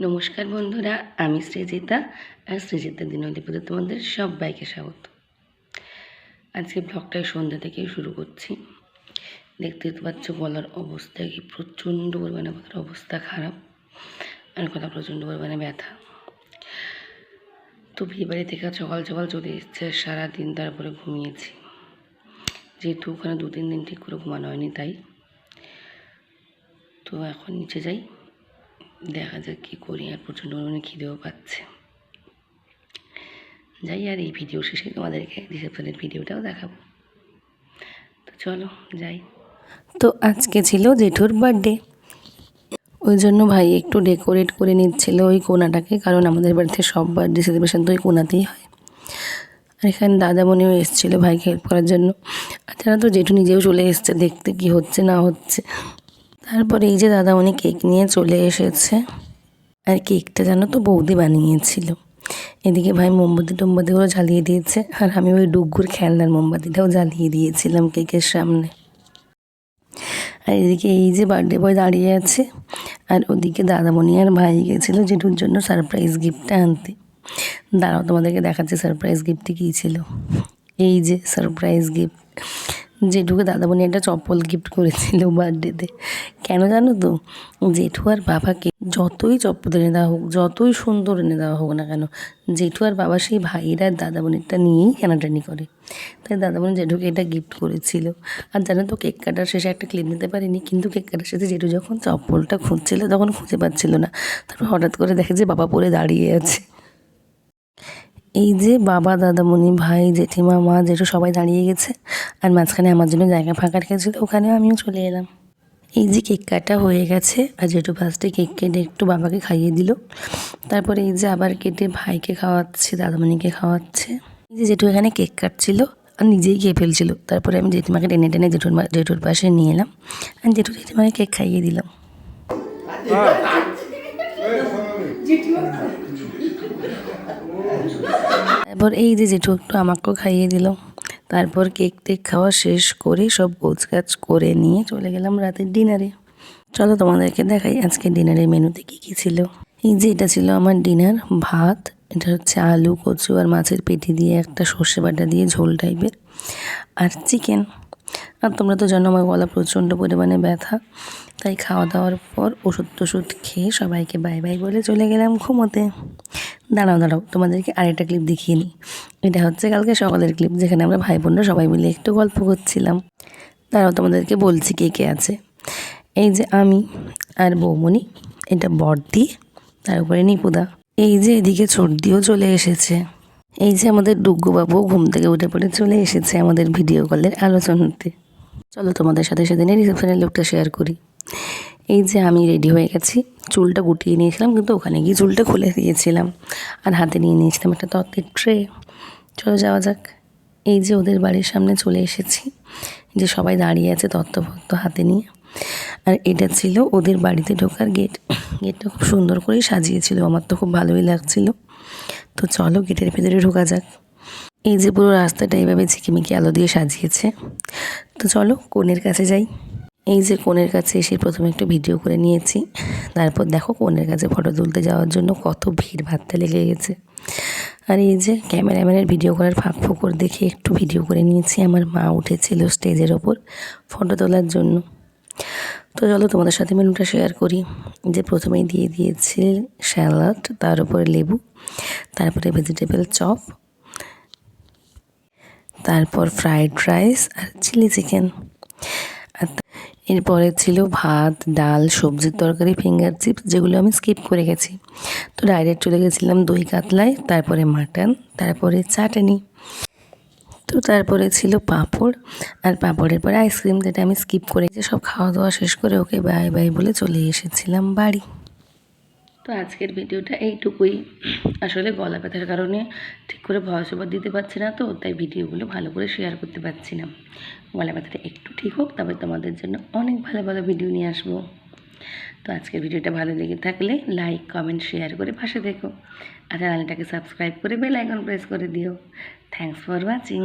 নমস্কার বন্ধুরা, আমি সৃজিতা আর সৃজিতা দিনলিপিতে তোমাদের সবাইকে স্বাগত। আজকে ব্লগটা সন্ধ্যা থেকেই শুরু করছি। দেখতে পাচ্ছ গলার অবস্থা কি, প্রচণ্ড পরিমাণে গলার অবস্থা খারাপ আর গলা প্রচণ্ড পরিমাণে ব্যথা। তো বিয়েবাড়ি থেকে সকাল সকাল চলে এসছে, সারাদিন তারপরে ঘুমিয়েছি, যেহেতু ওখানে 2-3 দিন ঠিক করে ঘুমানো হয়নি, তাই তো এখন নিচে যাই, দেখা যাক কী করি। আর প্রচণ্ড পরিমাণে খিদেও পাচ্ছে, যাই। আর এই ভিডিও শেষে তোমাদেরকে রিসেপশনের ভিডিওটাও দেখাবো। তো চলো যাই। তো আজকে ছিল জেঠুর বার্থডে, ওই জন্য ভাই একটু ডেকোরেট করে নিচ্ছিল ওই কোণাটাকে, কারণ আমাদের বাড়িতে সব বার্থডে সেলিব্রেশন তো ওই কোণাতেই হয়। আর এখানে দাদামণিও এসেছিলো ভাইকে হেল্প করার জন্য। আর তারা তো জেঠু নিজেও চলে এসছে দেখতে কি হচ্ছে না হচ্ছে। তারপরে এই যে দাদামণি কেক নিয়ে চলে এসেছে, আর কেকটা জানো তো বৌদি বানিয়েছিল। এদিকে ভাই মোমবাতিগুলো জ্বালিয়ে দিয়েছে, আর আমি ওই ডুগ্গুর খেলনার মোমবাতিটাও জ্বালিয়ে দিয়েছিলাম কেকের সামনে। আর এদিকে এই যে বার্থডে বয় দাঁড়িয়ে আছে, আর ওদিকে দাদামণি আর ভাই গেছিলো জেঠুর জন্য সারপ্রাইজ গিফটটা আনতে। দাঁড়াও তোমাদেরকে দেখাচ্ছে সারপ্রাইজ গিফটটি কী ছিল। এই যে সারপ্রাইজ গিফট, জেঠুকে দাদামণি একটা চপ্পল গিফট করেছিল বার্থডেতে। কেন জানো তো, জেঠু আর বাবাকে যতই চপ্পল এনে দেওয়া হোক, যতই সুন্দর এনে দেওয়া হোক না কেন, জেঠু আর বাবা সেই ভাইয়ের আর দাদামণিরটা নিয়েই টানাটানি করে। তাই দাদামণি জেঠুকে এটা গিফট করেছিল। আর জানো তো, কেক কাটার শেষে একটা ক্লিপ নিতে পারিনি, কিন্তু কেক কাটার শেষে জেঠু যখন চপ্পলটা খুঁজছিল তখন খুঁজে পাচ্ছিল না। তারপর হঠাৎ করে দেখে যে বাবা পরে দাঁড়িয়ে আছে। এই যে বাবা, দাদামণি, ভাই, জেঠিমা, মা, জেঠু সবাই দাঁড়িয়ে গেছে, আর মাঝখানে আমার জন্য জায়গা ফাঁকা রেখেছিল, ওখানেও আমিও চলে এলাম। এই যে কেক কাটা হয়ে গেছে, আর জেঠু ফার্স্টে কেক কেটে একটু বাবাকে খাইয়ে দিল। তারপরে এই যে আবার কেটে ভাইকে খাওয়াচ্ছে, দাদামণিকে খাওয়াচ্ছে। এই যে জেঠু এখানে কেক কাটছিল আর নিজেই খেয়ে ফেলছিল। তারপরে আমি জেঠিমাকে টেনে টেনে জেঠুর পাশে নিয়ে এলাম, আর জেঠিমাকে কেক খাইয়ে দিলাম। তারপর এই যে জেঠু একটু আমাকেও খাইয়ে দিল। তারপর কেক টেক খাওয়া শেষ করে সব গোছগাছ করে নিয়ে চলে গেলাম রাতের ডিনারে। চলো তোমাদেরকে দেখাই আজকে ডিনারের মেনুতে কী কী ছিল। এই যে এটা ছিল আমার ডিনার, ভাত, এটা হচ্ছে আলু, কচু আর মাছের পেটি দিয়ে একটা সর্ষে বাটা দিয়ে ঝোল টাইপের, আর চিকেন। আর তোমরা তো জানো আমার গলা প্রচণ্ড পরিমাণে ব্যথা, তাই খাওয়া দাওয়ার পর ওষুধ খেয়ে সবাইকে বাই বাই বলে চলে গেলাম ঘুমোতে। দাঁড়াও তোমাদেরকে আরেকটা ক্লিপ দেখিয়ে নিই। এটা হচ্ছে কালকে সকালের ক্লিপ, যেখানে আমরা ভাই বোনরা সবাই মিলে একটু গল্প করছিলাম। দাঁড়াও তোমাদেরকে বলছি কে কে আছে। এই যে আমি আর বৌমণি, এটা বড়দি, তার উপরে নিপুদা। এই যে এদিকে ছোটদিও চলে এসেছে। এই যে আমাদের ডুগ্গুবাবু ঘুম থেকে উঠে পড়ে চলে এসেছে আমাদের ভিডিও কলের আলোচনাতে। চলো তোমাদের সাথে সেদিনের রিসেপশনের লুকটা শেয়ার করি। এই যে আমি রেডি হয়ে গেছি, চুলটা গুটিয়ে নিয়েছিলাম, কিন্তু ওখানে গিয়ে চুলটা খুলে দিয়েছিলাম, আর হাতে নিয়ে নিয়েছিলাম একটা তত্ত্বের ট্রে। চলো যাওয়া যাক। এই যে ওদের বাড়ির সামনে চলে এসেছি, যে সবাই দাঁড়িয়ে আছে তত্ত্বপত্র হাতে নিয়ে। আর এটা ছিল ওদের বাড়িতে ঢোকার গেট। গেটটা খুব সুন্দর করেই সাজিয়েছিল, আমার তো খুব ভালোই লাগছিল। তো চলো গেটের ভেতরে ঢোকা যাক। এই যে পুরো রাস্তাটা এইভাবে ঝিকিমিকি আলো দিয়ে সাজিয়েছে। তো চলো কনের কাছে যাই। এই যে কনের কাছে এসে প্রথমে একটু ভিডিও করে নিয়েছি, তারপর দেখো কনের কাছে ফটো তুলতে যাওয়ার জন্য কত ভিড় ভাট্টা লেগে গেছে। আর এই যে ক্যামেরাম্যানের ভিডিও করার ফাঁক ফোকর দেখে একটু ভিডিও করে নিয়েছি। আমার মা উঠেছিল স্টেজের ওপর ফটো তোলার জন্য। তো চলো তোমাদের সাথে মেনুটা শেয়ার করি। যে প্রথমেই দিয়ে দিয়েছি স্যালাড, তার উপরে লেবু, তারপরে ভেজিটেবল চপ, তারপর ফ্রাইড রাইস আর চিলি চিকেন। আর এরপরে ছিল ভাত, ডাল, সবজির তরকারি, ফিঙ্গার চিপস, যেগুলো আমি স্কিপ করে গেছি। তো ডাইরেক্ট চলে গেছিলাম দই কাতলায়, তারপরে মাটন, তারপরে চাটনি। তো তারপরে ছিল পাঁপড়, আর পাঁপড়ের পরে আইসক্রিম, যেটা আমি স্কিপ করে সব খাওয়া দাওয়া শেষ করে ওকে বাই বাই বলে চলে এসেছিলাম বাড়ি। তো আজকের ভিডিওটা এইটুকুই। আসলে গলা ব্যথার কারণে ঠিক করে ভয়েস ওভার দিতে পারছি না, তো তাই ভিডিওগুলো ভালো করে শেয়ার করতে পারছি না। গলা ব্যথাটা একটু ঠিক হোক, তবে তোমাদের জন্য অনেক ভালো ভালো ভিডিও নিয়ে আসবো। তো আজকের ভিডিওটা ভালো লেগে থাকলে লাইক, কমেন্ট, শেয়ার করে পাশে দেখো, আর চ্যানেলটাকে সাবস্ক্রাইব করে বেল আইকন প্রেস করে দিও। Thanks for watching.